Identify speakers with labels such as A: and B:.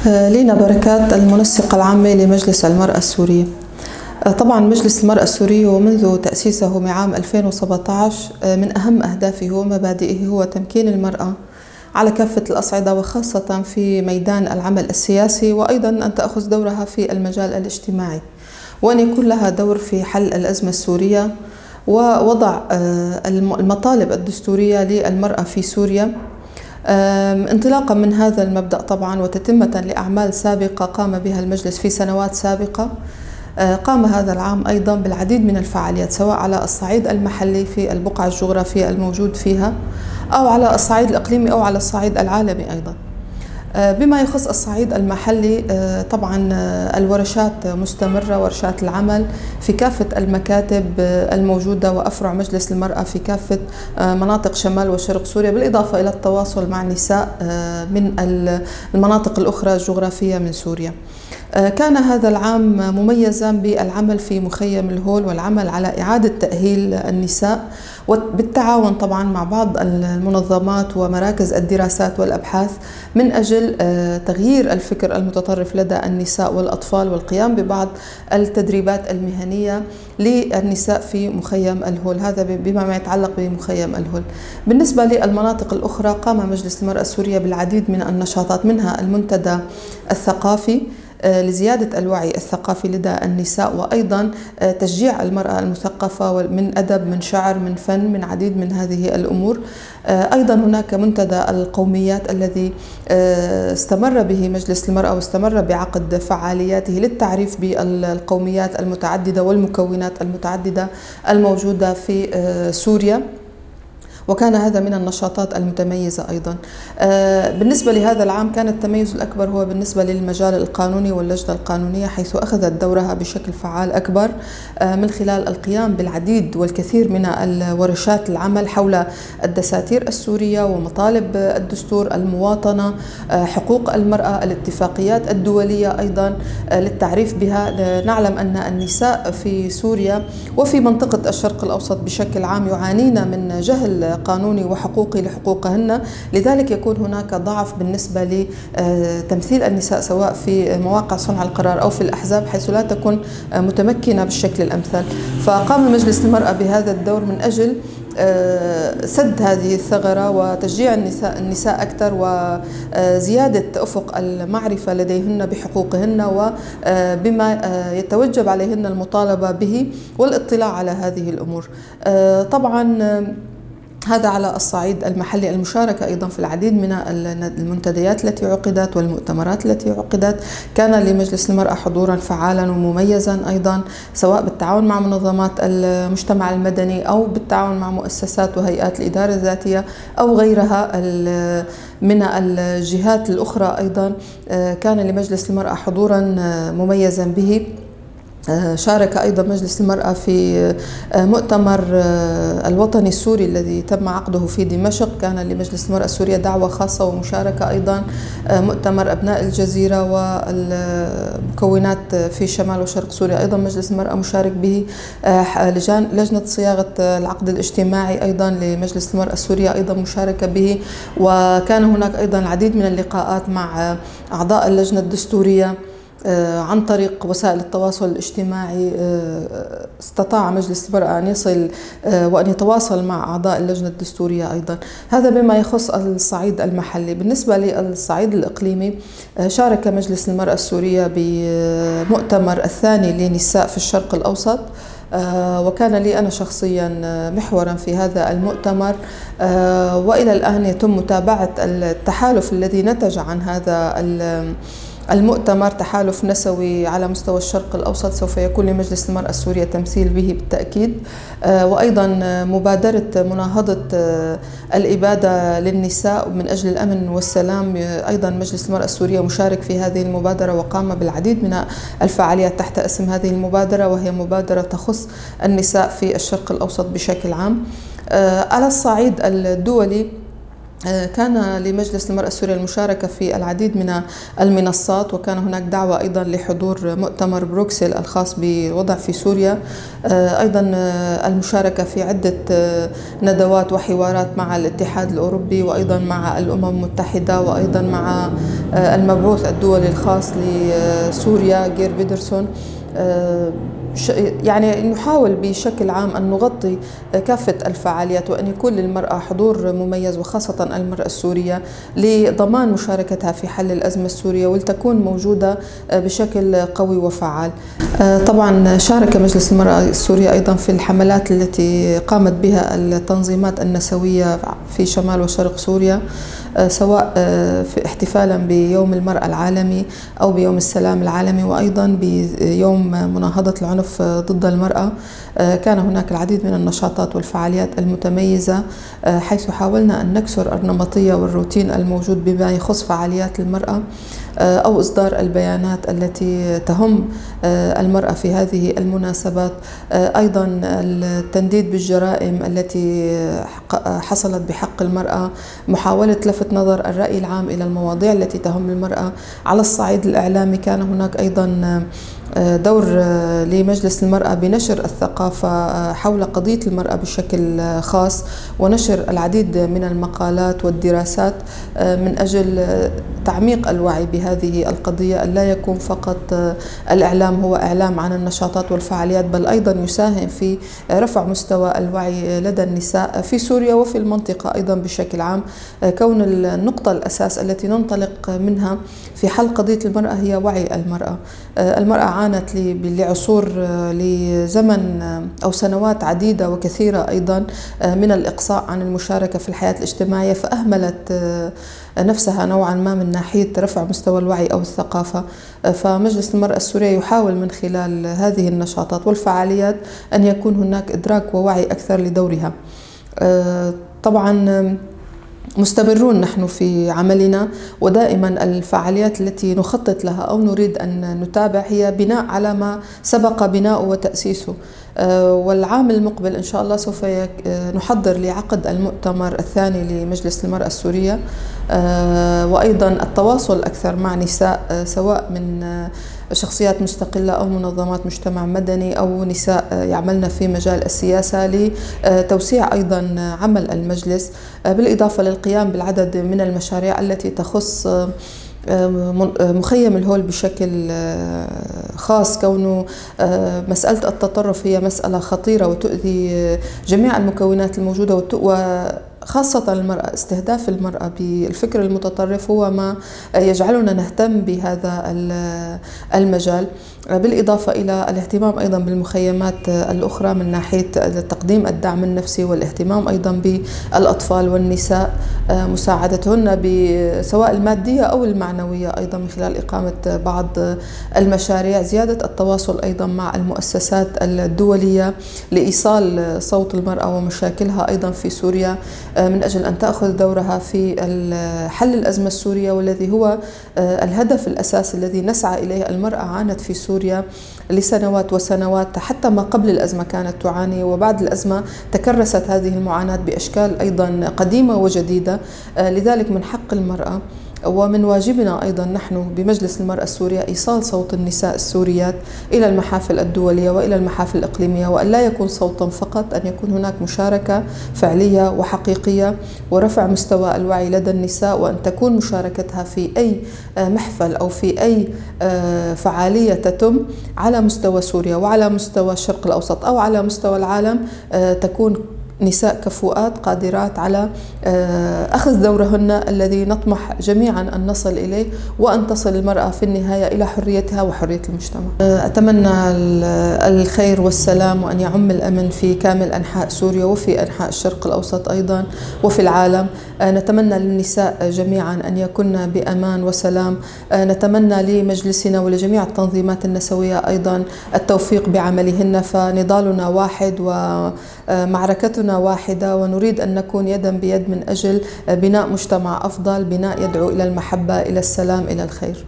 A: لينا بركات المنسقة العامة لمجلس المرأة السورية. طبعا مجلس المرأة السوري ومنذ تأسيسه من عام 2017 من أهم أهدافه ومبادئه هو تمكين المرأة على كافة الأصعدة، وخاصة في ميدان العمل السياسي، وأيضا أن تأخذ دورها في المجال الاجتماعي، وأن يكون لها دور في حل الأزمة السورية ووضع المطالب الدستورية للمرأة في سوريا. انطلاقا من هذا المبدأ طبعا وتتمة لأعمال سابقة قام بها المجلس في سنوات سابقة، قام هذا العام أيضا بالعديد من الفعاليات، سواء على الصعيد المحلي في البقعة الجغرافية الموجود فيها، أو على الصعيد الإقليمي، أو على الصعيد العالمي أيضا. بما يخص الصعيد المحلي، طبعا الورشات مستمرة، ورشات العمل في كافة المكاتب الموجودة وأفرع مجلس المرأة في كافة مناطق شمال وشرق سوريا، بالإضافة إلى التواصل مع النساء من المناطق الأخرى الجغرافية من سوريا. كان هذا العام مميزا بالعمل في مخيم الهول والعمل على إعادة تأهيل النساء، وبالتعاون طبعا مع بعض المنظمات ومراكز الدراسات والأبحاث من أجل تغيير الفكر المتطرف لدى النساء والأطفال، والقيام ببعض التدريبات المهنية للنساء في مخيم الهول. هذا بما يتعلق بمخيم الهول. بالنسبة للمناطق الأخرى، قام مجلس المرأة السورية بالعديد من النشاطات، منها المنتدى الثقافي لزيادة الوعي الثقافي لدى النساء، وأيضا تشجيع المرأة المثقفة من أدب، من شعر، من فن، من عديد من هذه الأمور. أيضا هناك منتدى القوميات الذي استمر به مجلس المرأة واستمر بعقد فعالياته للتعريف بالقوميات المتعددة والمكونات المتعددة الموجودة في سوريا، وكان هذا من النشاطات المتميزة أيضا. بالنسبة لهذا العام كان التميز الأكبر هو بالنسبة للمجال القانوني واللجنة القانونية، حيث أخذت دورها بشكل فعال أكبر من خلال القيام بالعديد والكثير من الورشات العمل حول الدساتير السورية ومطالب الدستور، المواطنة، حقوق المرأة، الاتفاقيات الدولية أيضا للتعريف بها. نعلم أن النساء في سوريا وفي منطقة الشرق الأوسط بشكل عام يعانين من جهل قانوني وحقوقي لحقوقهن، لذلك يكون هناك ضعف بالنسبة لتمثيل النساء سواء في مواقع صنع القرار أو في الأحزاب، حيث لا تكون متمكنة بالشكل الأمثل. فقام مجلس المرأة بهذا الدور من أجل سد هذه الثغرة وتشجيع النساء أكثر، وزيادة أفق المعرفة لديهن بحقوقهن وبما يتوجب عليهن المطالبة به والاطلاع على هذه الأمور. طبعا هذا على الصعيد المحلي. المشاركة أيضا في العديد من المنتديات التي عقدت والمؤتمرات التي عقدت، كان لمجلس المرأة حضورا فعالا ومميزا أيضا، سواء بالتعاون مع منظمات المجتمع المدني أو بالتعاون مع مؤسسات وهيئات الإدارة الذاتية أو غيرها من الجهات الأخرى. أيضا كان لمجلس المرأة حضورا مميزا به. شارك أيضا مجلس المرأة في مؤتمر الوطني السوري الذي تم عقده في دمشق، كان لمجلس المرأة السورية دعوة خاصة ومشاركة. أيضا مؤتمر أبناء الجزيرة والمكونات في شمال وشرق سوريا، أيضا مجلس المرأة مشارك به. لجنة صياغة العقد الاجتماعي أيضا لمجلس المرأة السورية أيضا مشاركة به. وكان هناك أيضا العديد من اللقاءات مع أعضاء اللجنة الدستورية عن طريق وسائل التواصل الاجتماعي. استطاع مجلس المرأة أن يصل وأن يتواصل مع أعضاء اللجنة الدستورية أيضا. هذا بما يخص الصعيد المحلي. بالنسبة للصعيد الإقليمي، شارك مجلس المرأة السورية بمؤتمر الثاني لنساء في الشرق الأوسط، وكان لي أنا شخصيا محورا في هذا المؤتمر، وإلى الآن يتم متابعة التحالف الذي نتج عن هذا المؤتمر، تحالف نسوي على مستوى الشرق الأوسط، سوف يكون لمجلس المرأة السورية تمثيل به بالتأكيد. وأيضا مبادرة مناهضة الإبادة للنساء من أجل الأمن والسلام، أيضا مجلس المرأة السورية مشارك في هذه المبادرة وقام بالعديد من الفعاليات تحت اسم هذه المبادرة، وهي مبادرة تخص النساء في الشرق الأوسط بشكل عام. على الصعيد الدولي، كان لمجلس المرأة السورية المشاركة في العديد من المنصات، وكان هناك دعوة أيضا لحضور مؤتمر بروكسل الخاص بالوضع في سوريا، أيضا المشاركة في عدة ندوات وحوارات مع الاتحاد الأوروبي، وأيضا مع الأمم المتحدة، وأيضا مع المبعوث الدولي الخاص لسوريا جير بيدرسون. يعني نحاول بشكل عام أن نغطي كافة الفعاليات، وأن يكون للمرأة حضور مميز، وخاصة المرأة السورية، لضمان مشاركتها في حل الأزمة السورية ولتكون موجودة بشكل قوي وفعال. طبعا شارك مجلس المرأة السورية أيضا في الحملات التي قامت بها التنظيمات النسوية في شمال وشرق سوريا، سواء في احتفالا بيوم المرأة العالمي أو بيوم السلام العالمي، وأيضا بيوم مناهضة العنف ضد المرأة. كان هناك العديد من النشاطات والفعاليات المتميزة، حيث حاولنا أن نكسر النمطية والروتين الموجود بما يخص فعاليات المرأة أو إصدار البيانات التي تهم المرأة في هذه المناسبات. أيضا التنديد بالجرائم التي حصلت بحق المرأة، محاولة لفت نظر الرأي العام إلى المواضيع التي تهم المرأة. على الصعيد الإعلامي كان هناك أيضا دور لمجلس المرأة بنشر الثقافة حول قضية المرأة بشكل خاص، ونشر العديد من المقالات والدراسات من أجل تعميق الوعي بهذه القضية، أن لا يكون فقط الإعلام هو إعلام عن النشاطات والفعاليات، بل أيضا يساهم في رفع مستوى الوعي لدى النساء في سوريا وفي المنطقة أيضا بشكل عام، كون النقطة الأساس التي ننطلق منها في حل قضية المرأة هي وعي المرأة. المرأة عانت لعصور، لزمن أو سنوات عديدة وكثيرة أيضا من الإقصاء عن المشاركة في الحياة الاجتماعية، فأهملت نفسها نوعا ما من ناحية رفع مستوى الوعي أو الثقافة. فمجلس المرأة السورية يحاول من خلال هذه النشاطات والفعاليات أن يكون هناك إدراك ووعي أكثر لدورها. طبعا مستمرون نحن في عملنا، ودائما الفعاليات التي نخطط لها أو نريد أن نتابع هي بناء على ما سبق بناؤه وتأسيسه. والعام المقبل إن شاء الله سوف نحضر لعقد المؤتمر الثاني لمجلس المرأة السورية، وأيضا التواصل أكثر مع نساء، سواء من شخصيات مستقلة أو منظمات مجتمع مدني أو نساء يعملن في مجال السياسة، لتوسيع أيضا عمل المجلس، بالإضافة للقيام بالعدد من المشاريع التي تخص مخيم الهول بشكل خاص، كونه مسألة التطرف هي مسألة خطيرة وتؤذي جميع المكونات الموجودة، وخاصة المرأة. استهداف المرأة بالفكر المتطرف هو ما يجعلنا نهتم بهذا المجال، بالإضافة إلى الاهتمام أيضا بالمخيمات الأخرى من ناحية تقديم الدعم النفسي، والاهتمام أيضا بالأطفال والنساء، مساعدتهن سواء المادية أو المعنوية، أيضا من خلال إقامة بعض المشاريع، زيادة التواصل أيضا مع المؤسسات الدولية لإيصال صوت المرأة ومشاكلها أيضا في سوريا، من أجل أن تأخذ دورها في حل الأزمة السورية، والذي هو الهدف الأساسي الذي نسعى إليه. المرأة عانت في سوريا لسنوات وسنوات، حتى ما قبل الأزمة كانت تعاني، وبعد الأزمة تكرست هذه المعاناة بأشكال أيضا قديمة وجديدة. لذلك من حق المرأة ومن واجبنا أيضا نحن بمجلس المرأة السورية إيصال صوت النساء السوريات إلى المحافل الدولية وإلى المحافل الإقليمية، وأن لا يكون صوتا فقط، أن يكون هناك مشاركة فعلية وحقيقية ورفع مستوى الوعي لدى النساء، وأن تكون مشاركتها في أي محفل أو في أي فعالية تتم على مستوى سوريا وعلى مستوى الشرق الأوسط أو على مستوى العالم، تكون نساء كفؤات قادرات على أخذ دورهن الذي نطمح جميعا أن نصل إليه، وأن تصل المرأة في النهاية إلى حريتها وحرية المجتمع. أتمنى الخير والسلام، وأن يعم الأمن في كامل أنحاء سوريا وفي أنحاء الشرق الأوسط أيضا وفي العالم. نتمنى للنساء جميعا أن يكن بأمان وسلام. نتمنى لمجلسنا ولجميع التنظيمات النسوية أيضا التوفيق بعملهن، فنضالنا واحد ومعركتنا واحدة، ونريد أن نكون يدا بيد من أجل بناء مجتمع أفضل، بناء يدعو إلى المحبة، إلى السلام، إلى الخير.